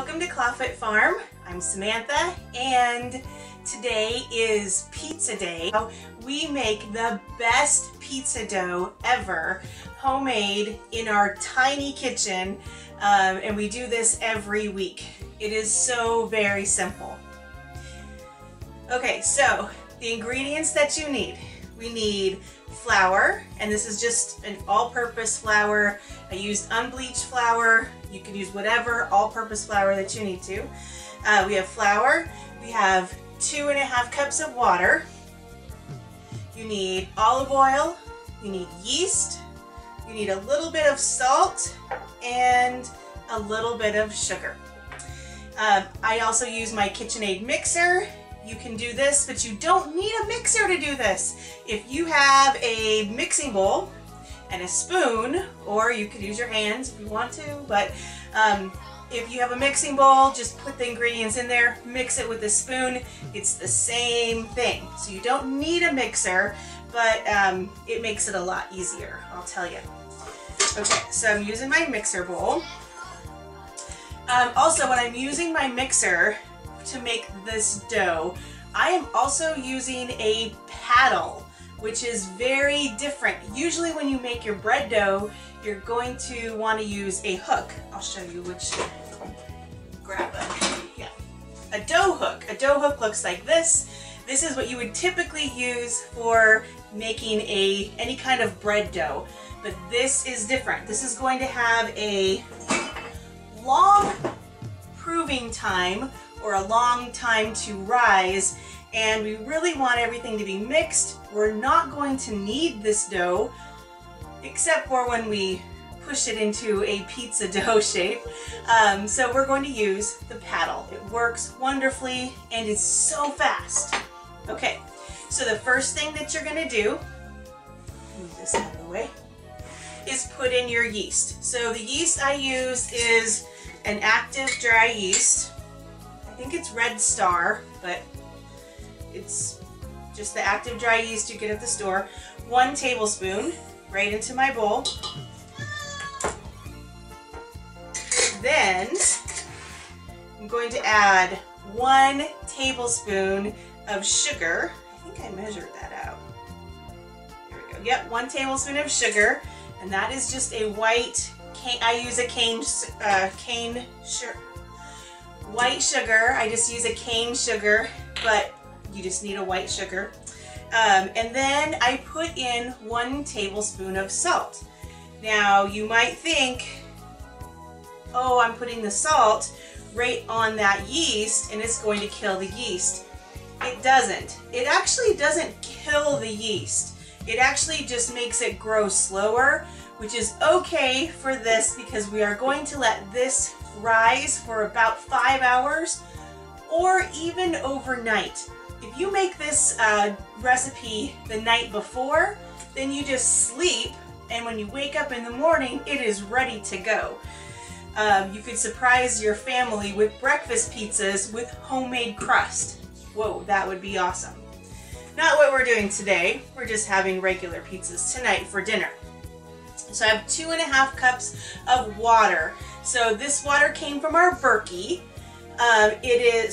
Welcome to Clawfoot Farm. I'm Samantha and today is pizza day. We make the best pizza dough ever, homemade in our tiny kitchen, and we do this every week. It is so very simple. Okay, so the ingredients that you need. We need flour, and this is just an all-purpose flour. I used unbleached flour. You can use whatever all-purpose flour that you need to. We have flour. We have 2.5 cups of water. You need olive oil. You need yeast. You need a little bit of salt and a little bit of sugar. I also use my KitchenAid mixer. You can do this, but you don't need a mixer to do this. If you have a mixing bowl and a spoon, or you could use your hands if you want to, but if you have a mixing bowl, just put the ingredients in there, mix it with a spoon. It's the same thing. So you don't need a mixer, but it makes it a lot easier, I'll tell you. Okay, so I'm using my mixer bowl. Also, when I'm using my mixer to make this dough, I am also using a paddle, which is very different. Usually when you make your bread dough, you're going to want to use a hook. I'll show you which. Grab a dough hook. A dough hook looks like this. This is what you would typically use for making any kind of bread dough, but this is different. This is going to have a long proving time, or a long time to rise, and we really want everything to be mixed. We're not going to knead this dough except for when we push it into a pizza dough shape. So we're going to use the paddle. It works wonderfully and it's so fast. Okay, so the first thing that you're going to do, move this out of the way, is put in your yeast. So the yeast I use is an active dry yeast. I think it's Red Star, but it's just the active dry yeast you get at the store. 1 tablespoon right into my bowl. Then I'm going to add 1 tablespoon of sugar. I think I measured that out. Here we go. Yep, 1 tablespoon of sugar, and that is just a white cane. I use a white sugar. I just use a cane sugar, but you just need a white sugar. And then I put in 1 tablespoon of salt. Now you might think, oh, I'm putting the salt right on that yeast and it's going to kill the yeast. It doesn't. It actually doesn't kill the yeast. It actually just makes it grow slower, which is okay for this because we are going to let this rise for about 5 hours or even overnight. If you make this recipe the night before, then you just sleep, and when you wake up in the morning, it is ready to go. You could surprise your family with breakfast pizzas with homemade crust. Whoa, that would be awesome. Not what we're doing today. We're just having regular pizzas tonight for dinner. So I have 2.5 cups of water. So this water came from our Berkey. It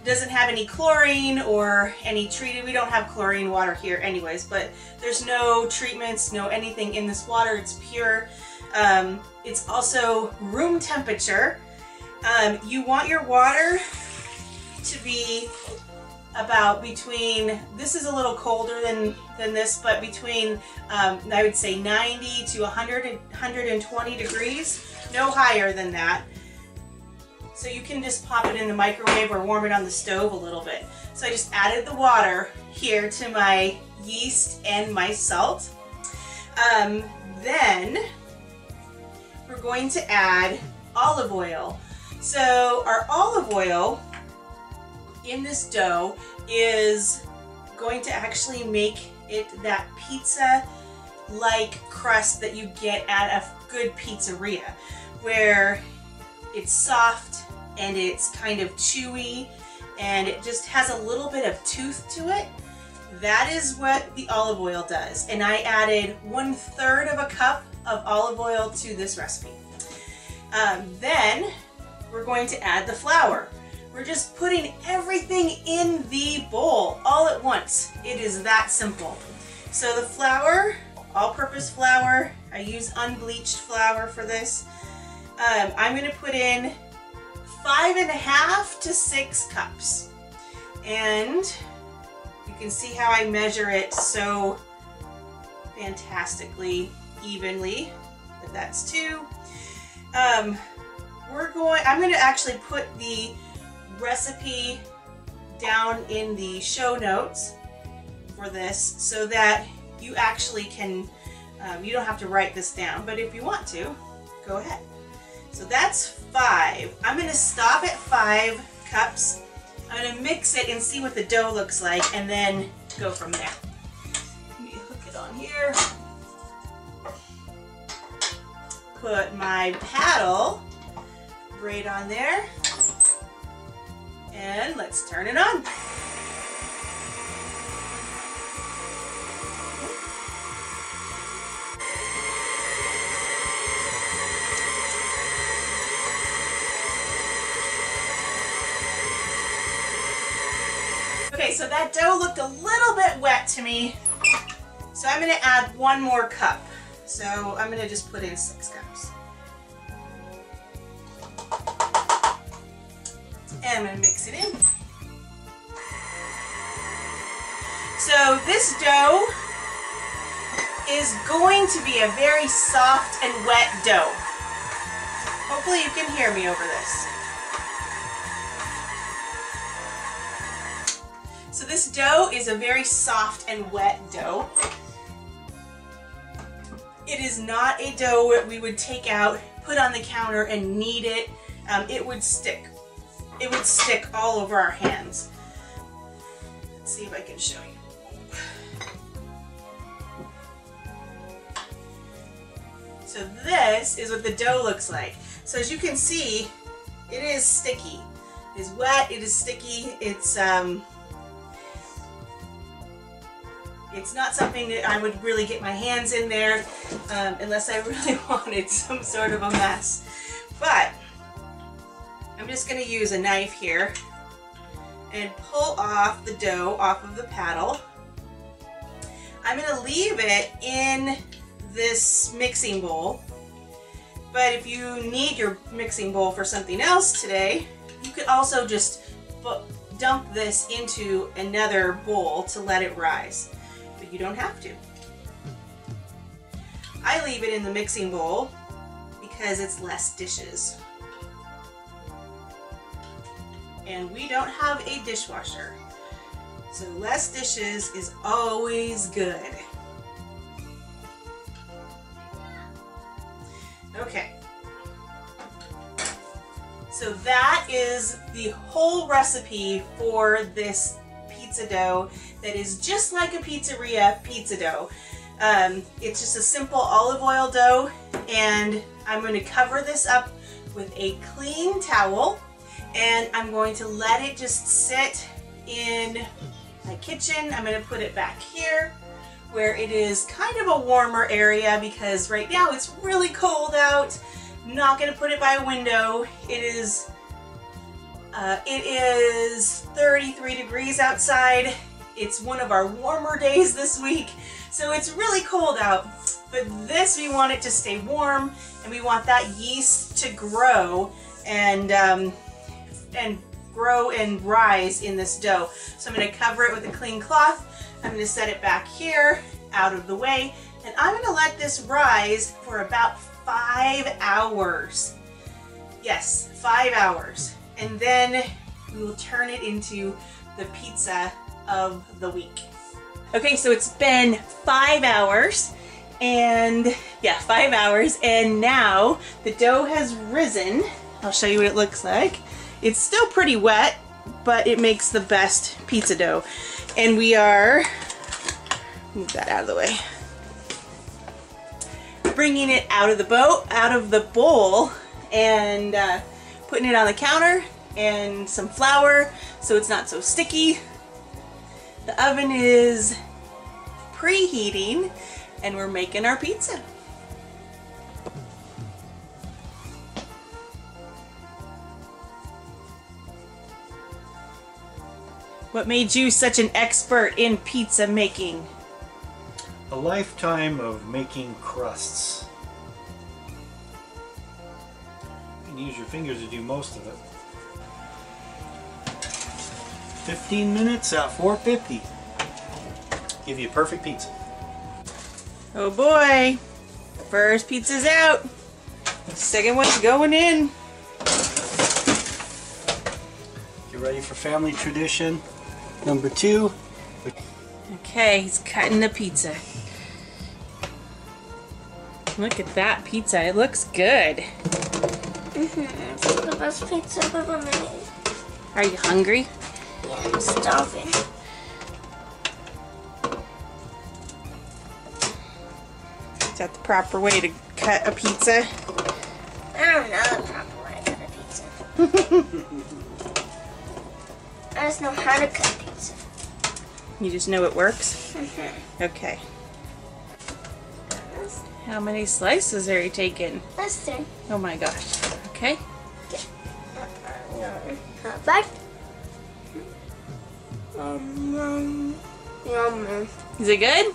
doesn't have any chlorine or any treated. We don't have chlorine water here anyways, but there's no treatments, no anything in this water. It's pure. It's also room temperature. You want your water to be about between, this is a little colder than this, but between, I would say 90 to 120 degrees, no higher than that. So you can just pop it in the microwave or warm it on the stove a little bit. So I just added the water here to my yeast and my salt. Then we're going to add olive oil. So our olive oil in this dough is going to actually make it that pizza-like crust that you get at a good pizzeria, where it's soft and it's kind of chewy and it just has a little bit of tooth to it. That is what the olive oil does. And I added 1/3 of a cup of olive oil to this recipe. Then we're going to add the flour. We're just putting everything in the bowl all at once. It is that simple. So the flour, all-purpose flour, I use unbleached flour for this. I'm going to put in 5.5 to 6 cups. And you can see how I measure it so fantastically evenly. But that's 2. I'm going to actually put the recipe down in the show notes for this so that you actually can, you don't have to write this down, but if you want to, go ahead. So that's 5. I'm going to stop at 5 cups. I'm going to mix it and see what the dough looks like and then go from there. Let me hook it on here. Put my paddle right on there. And let's turn it on. Okay, so that dough looked a little bit wet to me. So I'm going to add 1 more cup. So I'm going to just put in 6 cups. And I'm going to mix it in. So this dough is going to be a very soft and wet dough. Hopefully you can hear me over this. So this dough is a very soft and wet dough. It is not a dough that we would take out, put on the counter and knead it. It would stick. It would stick all over our hands. Let's see if I can show you. So this is what the dough looks like. So as you can see, it is sticky. It is wet, it is sticky, it's not something that I would really get my hands in there unless I really wanted some sort of a mess. But I'm just going to use a knife here and pull off the dough off of the paddle. I'm going to leave it in this mixing bowl, but if you need your mixing bowl for something else today, you could also just dump this into another bowl to let it rise, but you don't have to. I leave it in the mixing bowl because it's less dishes. And we don't have a dishwasher, so less dishes is always good. Okay, so that is the whole recipe for this pizza dough that is just like a pizzeria pizza dough. It's just a simple olive oil dough, and I'm going to cover this up with a clean towel. And I'm going to let it just sit in my kitchen. I'm going to put it back here where it is kind of a warmer area because right now it's really cold out. I'm not going to put it by a window. It is 33 degrees outside. It's one of our warmer days this week, so it's really cold out. But this, we want it to stay warm, and we want that yeast to grow and grow and rise in this dough. So I'm going to cover it with a clean cloth. I'm going to set it back here out of the way, and I'm going to let this rise for about 5 hours. Yes, 5 hours. And then we will turn it into the pizza of the week. Okay, so it's been 5 hours, and yeah, 5 hours, and now the dough has risen. I'll show you what it looks like. It's still pretty wet, but it makes the best pizza dough. And we are, move that out of the way, bringing it out of the bowl, and putting it on the counter, and some flour so it's not so sticky. The oven is preheating, and we're making our What made you such an expert in pizza making? A lifetime of making crusts. You can use your fingers to do most of it. 15 minutes at 450. Give you a perfect pizza. Oh boy. First pizza's out. Second one's going in. Get ready for family tradition number 2. Okay, he's cutting the pizza. Look at that pizza. It looks good. It's the best pizza I've ever made. Are you hungry? Yeah, I'm starving. Is that the proper way to cut a pizza? I don't know the proper way to cut a pizza. I just know how to cut pizza. You just know it works? Okay. How many slices are you taking? That's 3. Oh my gosh. Okay. Back. Yum. Is it good?